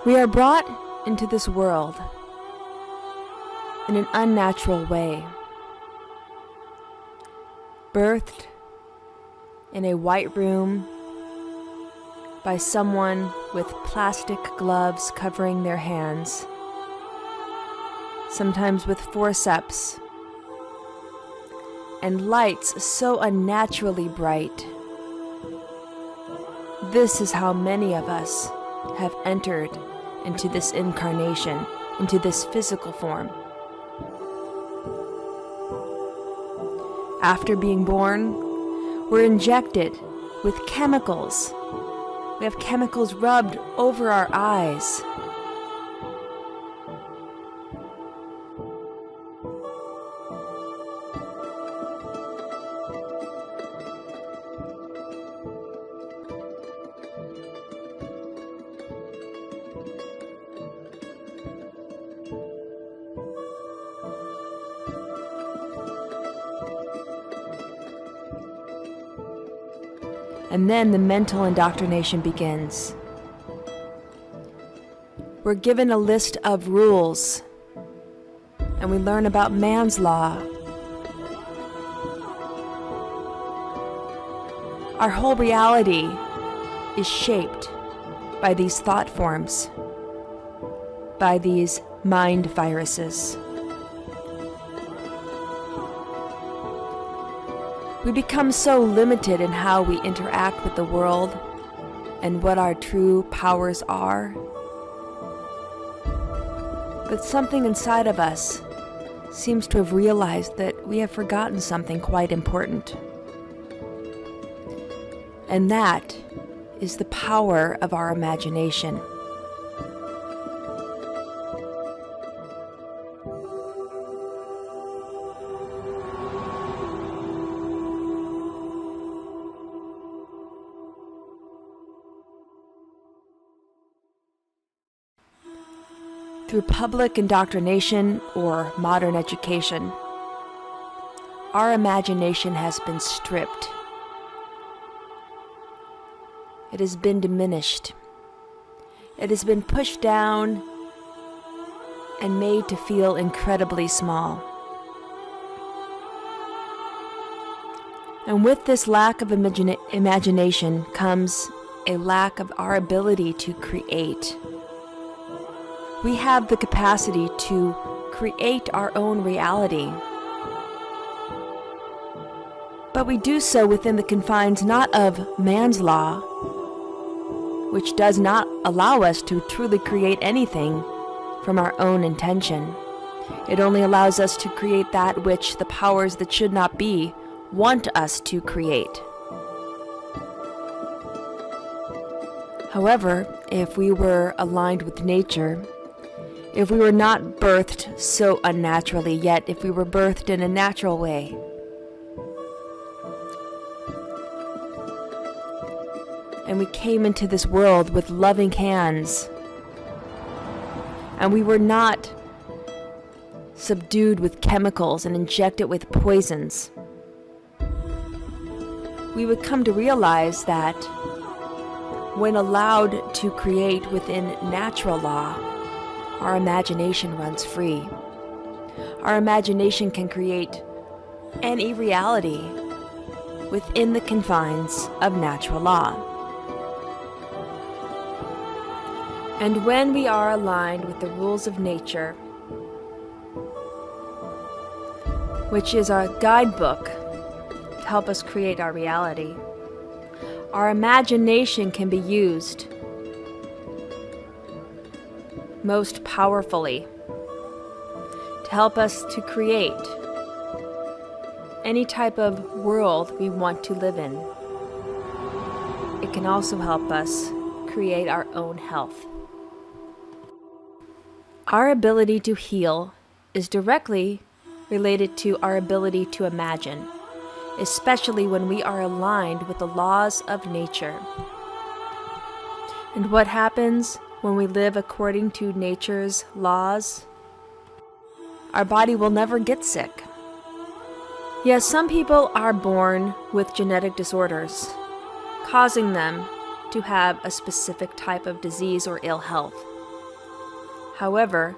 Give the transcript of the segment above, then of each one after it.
We are brought into this world in an unnatural way, birthed in a white room by someone with plastic gloves covering their hands, sometimes with forceps, and lights so unnaturally bright. This is how many of us have entered into this incarnation, into this physical form. After being born, we're injected with chemicals. We have chemicals rubbed over our eyes. And then the mental indoctrination begins. We're given a list of rules, and we learn about man's law. Our whole reality is shaped by these thought forms, by these mind viruses. We become so limited in how we interact with the world and what our true powers are. But something inside of us seems to have realized that we have forgotten something quite important. And that is the power of our imagination. Through public indoctrination or modern education, our imagination has been stripped. It has been diminished. It has been pushed down and made to feel incredibly small. And with this lack of imagination comes a lack of our ability to create. We have the capacity to create our own reality. But we do so within the confines not of man's law, which does not allow us to truly create anything from our own intention. It only allows us to create that which the powers that should not be want us to create. However, if we were aligned with nature, if we were not birthed so unnaturally, yet if we were birthed in a natural way, and we came into this world with loving hands, and we were not subdued with chemicals and injected with poisons, we would come to realize that when allowed to create within natural law, our imagination runs free. Our imagination can create any reality within the confines of natural law. And when we are aligned with the rules of nature, which is our guidebook to help us create our reality, our imagination can be used most powerfully to help us to create any type of world we want to live in. It can also help us create our own health. Our ability to heal is directly related to our ability to imagine, especially when we are aligned with the laws of nature. And what happens when we live according to nature's laws? Our body will never get sick. Yes, some people are born with genetic disorders, causing them to have a specific type of disease or ill health. However,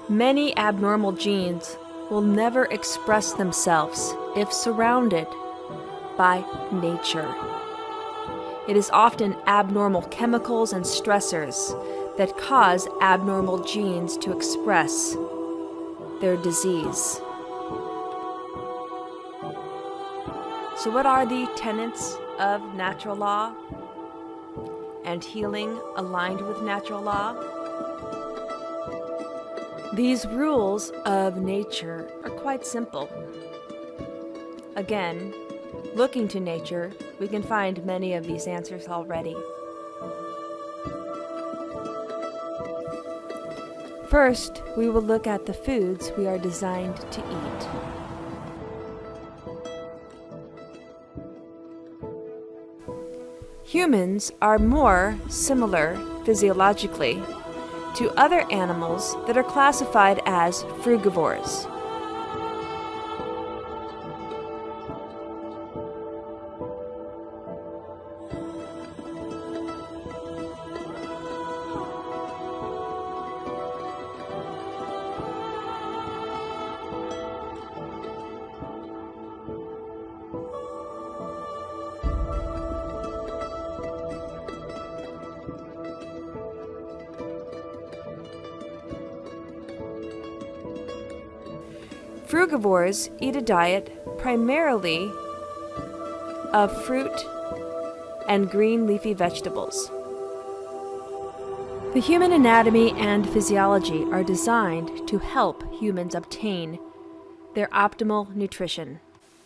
many abnormal genes will never express themselves if surrounded by nature. It is often abnormal chemicals and stressors that cause abnormal genes to express their disease. So what are the tenets of natural law and healing aligned with natural law? These rules of nature are quite simple. Again, looking to nature, we can find many of these answers already. First, we will look at the foods we are designed to eat. Humans are more similar physiologically to other animals that are classified as frugivores. Frugivores eat a diet primarily of fruit and green leafy vegetables. The human anatomy and physiology are designed to help humans obtain their optimal nutrition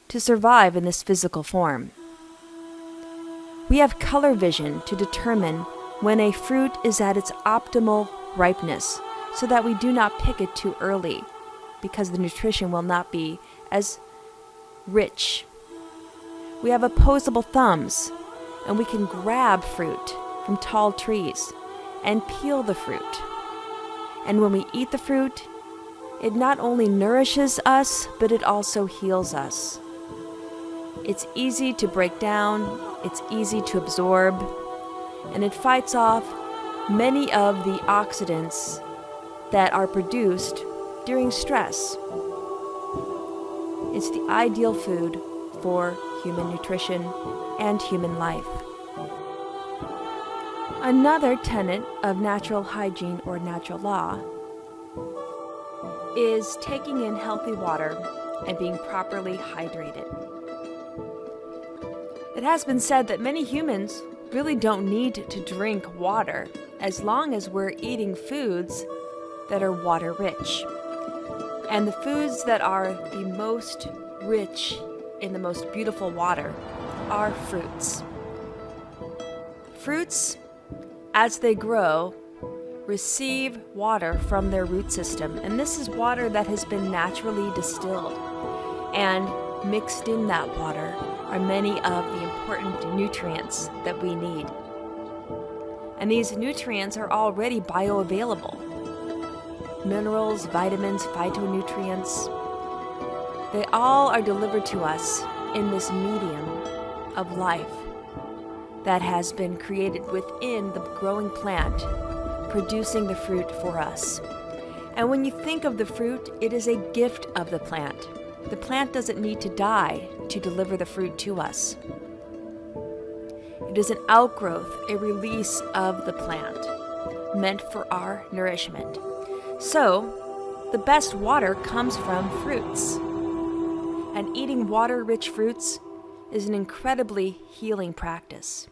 to survive in this physical form. We have color vision to determine when a fruit is at its optimal ripeness so that we do not pick it too early, because the nutrition will not be as rich. We have opposable thumbs, and we can grab fruit from tall trees and peel the fruit. And when we eat the fruit, it not only nourishes us, but it also heals us. It's easy to break down, it's easy to absorb, and it fights off many of the oxidants that are produced during stress. It's the ideal food for human nutrition and human life. Another tenet of natural hygiene or natural law is taking in healthy water and being properly hydrated. It has been said that many humans really don't need to drink water as long as we're eating foods that are water rich. And the foods that are the most rich in the most beautiful water are fruits. Fruits, as they grow, receive water from their root system, and this is water that has been naturally distilled. And mixed in that water are many of the important nutrients that we need. And these nutrients are already bioavailable. Minerals, vitamins, phytonutrients, they all are delivered to us in this medium of life that has been created within the growing plant, producing the fruit for us. And when you think of the fruit, it is a gift of the plant. The plant doesn't need to die to deliver the fruit to us. It is an outgrowth, a release of the plant, meant for our nourishment. So, the best water comes from fruits. And eating water-rich fruits is an incredibly healing practice.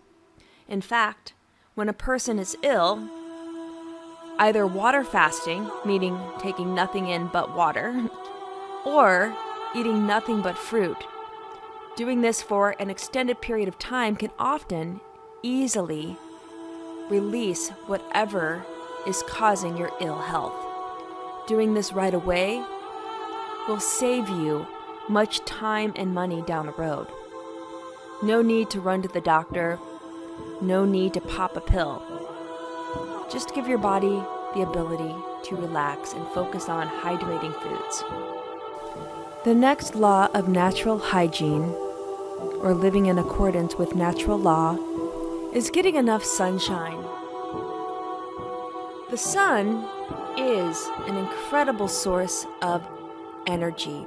In fact, when a person is ill, either water fasting, meaning taking nothing in but water, or eating nothing but fruit, doing this for an extended period of time can often easily release whatever is causing your ill health. Doing this right away will save you much time and money down the road. No need to run to the doctor. No need to pop a pill. Just give your body the ability to relax and focus on hydrating foods. The next law of natural hygiene, or living in accordance with natural law, is getting enough sunshine. The sun is an incredible source of energy.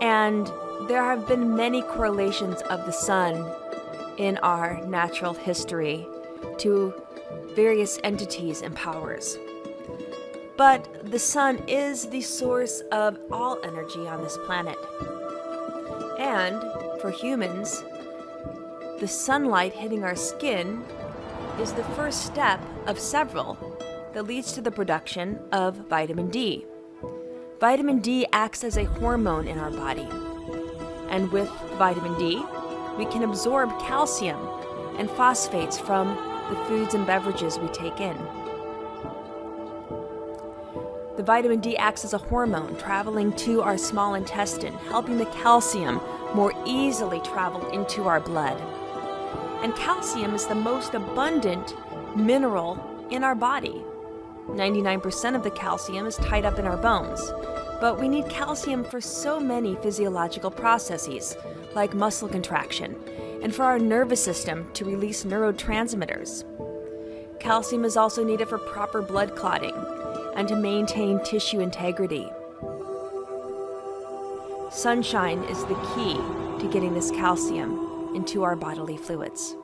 And there have been many correlations of the sun in our natural history to various entities and powers. But the sun is the source of all energy on this planet. And for humans, the sunlight hitting our skin is the first step of several that leads to the production of vitamin D. Vitamin D acts as a hormone in our body. And with vitamin D, we can absorb calcium and phosphates from the foods and beverages we take in. The vitamin D acts as a hormone traveling to our small intestine, helping the calcium more easily travel into our blood. And calcium is the most abundant mineral in our body. 99% of the calcium is tied up in our bones, but we need calcium for so many physiological processes, like muscle contraction, and for our nervous system to release neurotransmitters. Calcium is also needed for proper blood clotting and to maintain tissue integrity. Sunshine is the key to getting this calcium into our bodily fluids.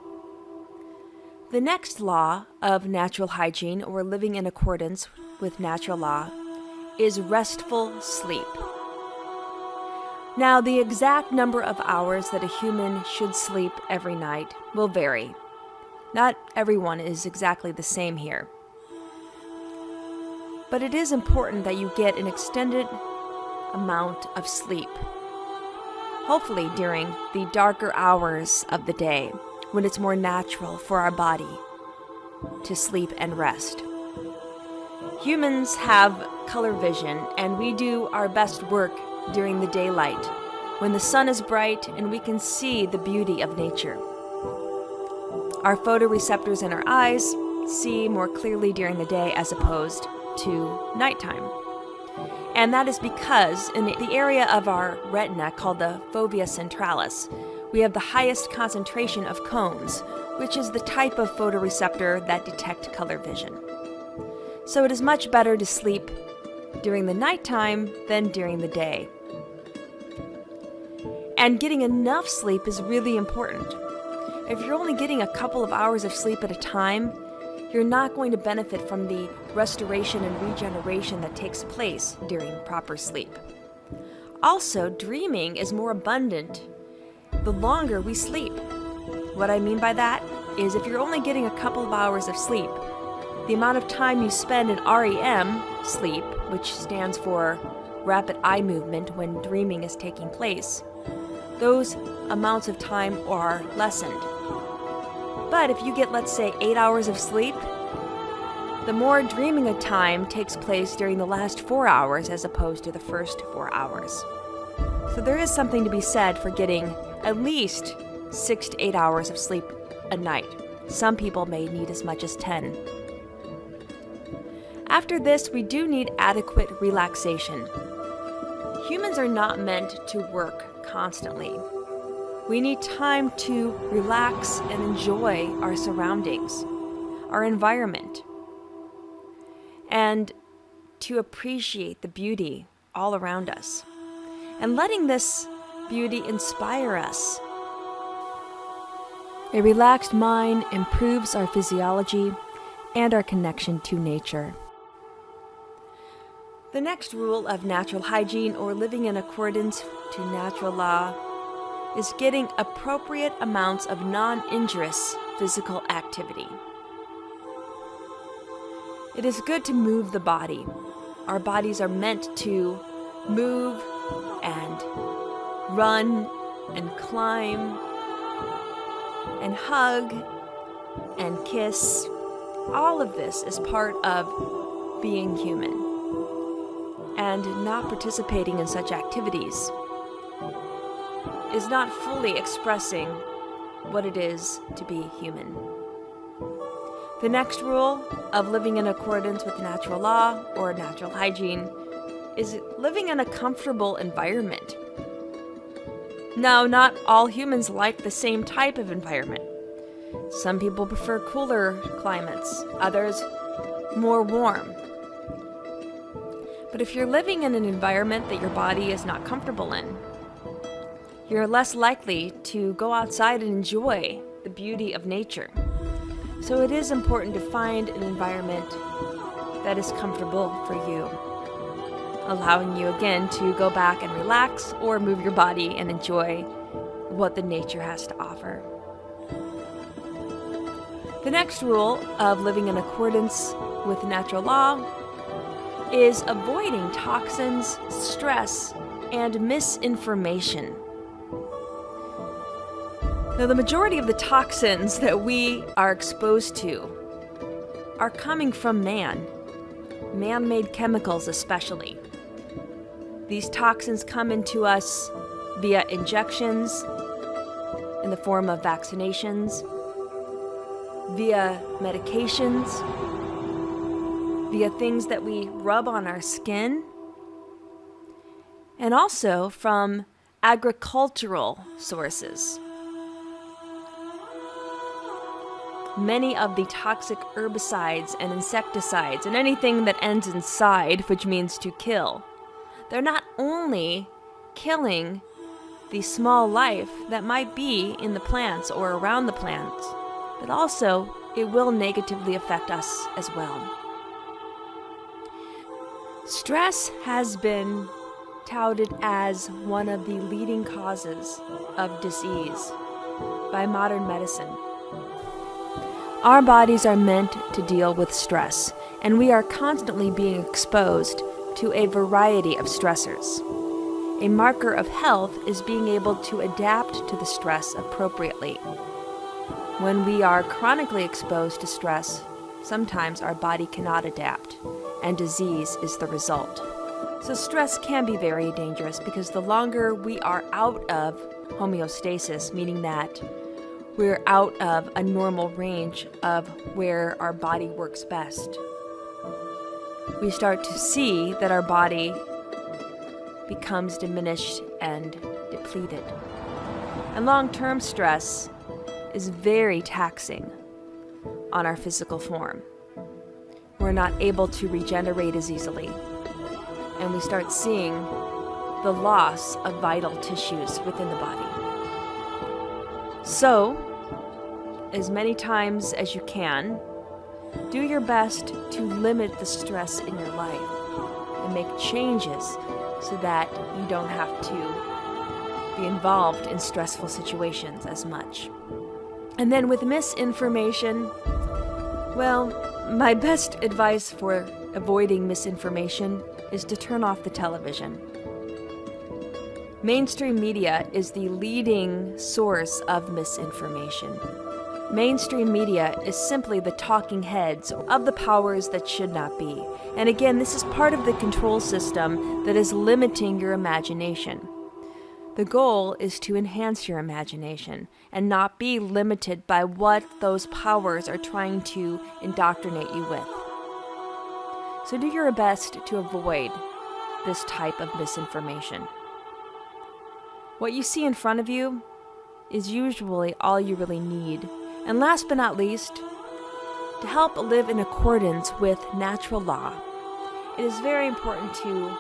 The next law of natural hygiene, or living in accordance with natural law, is restful sleep. Now, the exact number of hours that a human should sleep every night will vary. Not everyone is exactly the same here. But it is important that you get an extended amount of sleep, hopefully during the darker hours of the day, when it's more natural for our body to sleep and rest. Humans have color vision, and we do our best work during the daylight, when the sun is bright and we can see the beauty of nature. Our photoreceptors in our eyes see more clearly during the day as opposed to nighttime. And that is because in the area of our retina called the fovea centralis, we have the highest concentration of cones, which is the type of photoreceptor that detect color vision. So it is much better to sleep during the nighttime than during the day. And getting enough sleep is really important. If you're only getting a couple of hours of sleep at a time, you're not going to benefit from the restoration and regeneration that takes place during proper sleep. Also, dreaming is more abundant the longer we sleep. What I mean by that is if you're only getting a couple of hours of sleep, the amount of time you spend in REM sleep, which stands for rapid eye movement when dreaming is taking place, those amounts of time are lessened. But if you get, let's say, 8 hours of sleep, the more dreaming of time takes place during the last 4 hours as opposed to the first 4 hours. So there is something to be said for getting at least 6 to 8 hours of sleep a night. Some people may need as much as 10. After this, we do need adequate relaxation. Humans are not meant to work constantly. We need time to relax and enjoy our surroundings, our environment, and to appreciate the beauty all around us, and letting this beauty inspire us. A relaxed mind improves our physiology and our connection to nature. The next rule of natural hygiene, or living in accordance to natural law, is getting appropriate amounts of non-injurious physical activity. It is good to move the body. Our bodies are meant to move and run and climb and hug and kiss. All of this is part of being human. And not participating in such activities is not fully expressing what it is to be human. The next rule of living in accordance with natural law, or natural hygiene, is living in a comfortable environment. Now, not all humans like the same type of environment. Some people prefer cooler climates, others more warm. But if you're living in an environment that your body is not comfortable in, you're less likely to go outside and enjoy the beauty of nature. So it is important to find an environment that is comfortable for you, allowing you again to go back and relax or move your body and enjoy what the nature has to offer. The next rule of living in accordance with natural law is avoiding toxins, stress, and misinformation. Now, the majority of the toxins that we are exposed to are coming from man-made chemicals especially. These toxins come into us via injections in the form of vaccinations, via medications, via things that we rub on our skin, and also from agricultural sources. Many of the toxic herbicides and insecticides and anything that ends in "-cide", which means to kill, they're not only killing the small life that might be in the plants or around the plants, but also it will negatively affect us as well. Stress has been touted as one of the leading causes of disease by modern medicine. Our bodies are meant to deal with stress, and we are constantly being exposed to a variety of stressors. A marker of health is being able to adapt to the stress appropriately. When we are chronically exposed to stress, sometimes our body cannot adapt, and disease is the result. So stress can be very dangerous because the longer we are out of homeostasis, meaning that we're out of a normal range of where our body works best, we start to see that our body becomes diminished and depleted. And long-term stress is very taxing on our physical form. We're not able to regenerate as easily, and we start seeing the loss of vital tissues within the body. So, as many times as you can, do your best to limit the stress in your life and make changes so that you don't have to be involved in stressful situations as much. And then with misinformation, well, my best advice for avoiding misinformation is to turn off the television. Mainstream media is the leading source of misinformation. Mainstream media is simply the talking heads of the powers that should not be. And again, this is part of the control system that is limiting your imagination. The goal is to enhance your imagination and not be limited by what those powers are trying to indoctrinate you with. So do your best to avoid this type of misinformation. What you see in front of you is usually all you really need. And last but not least, to help live in accordance with natural law, it is very important to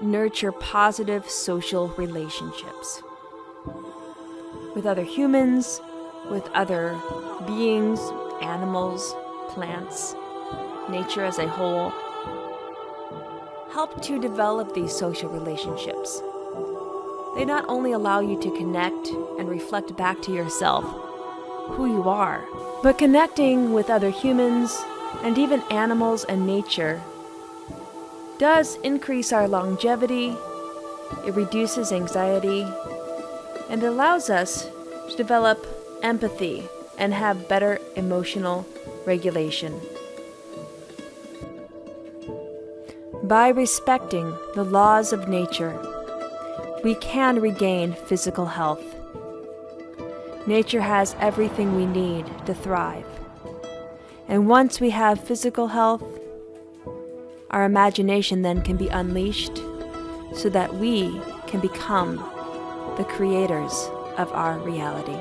nurture positive social relationships with other humans, with other beings, animals, plants, nature as a whole. Help to develop these social relationships. They not only allow you to connect and reflect back to yourself who you are, but connecting with other humans and even animals and nature does increase our longevity, it reduces anxiety, and allows us to develop empathy and have better emotional regulation. By respecting the laws of nature, we can regain physical health. Nature has everything we need to thrive. And once we have physical health, our imagination then can be unleashed so that we can become the creators of our reality.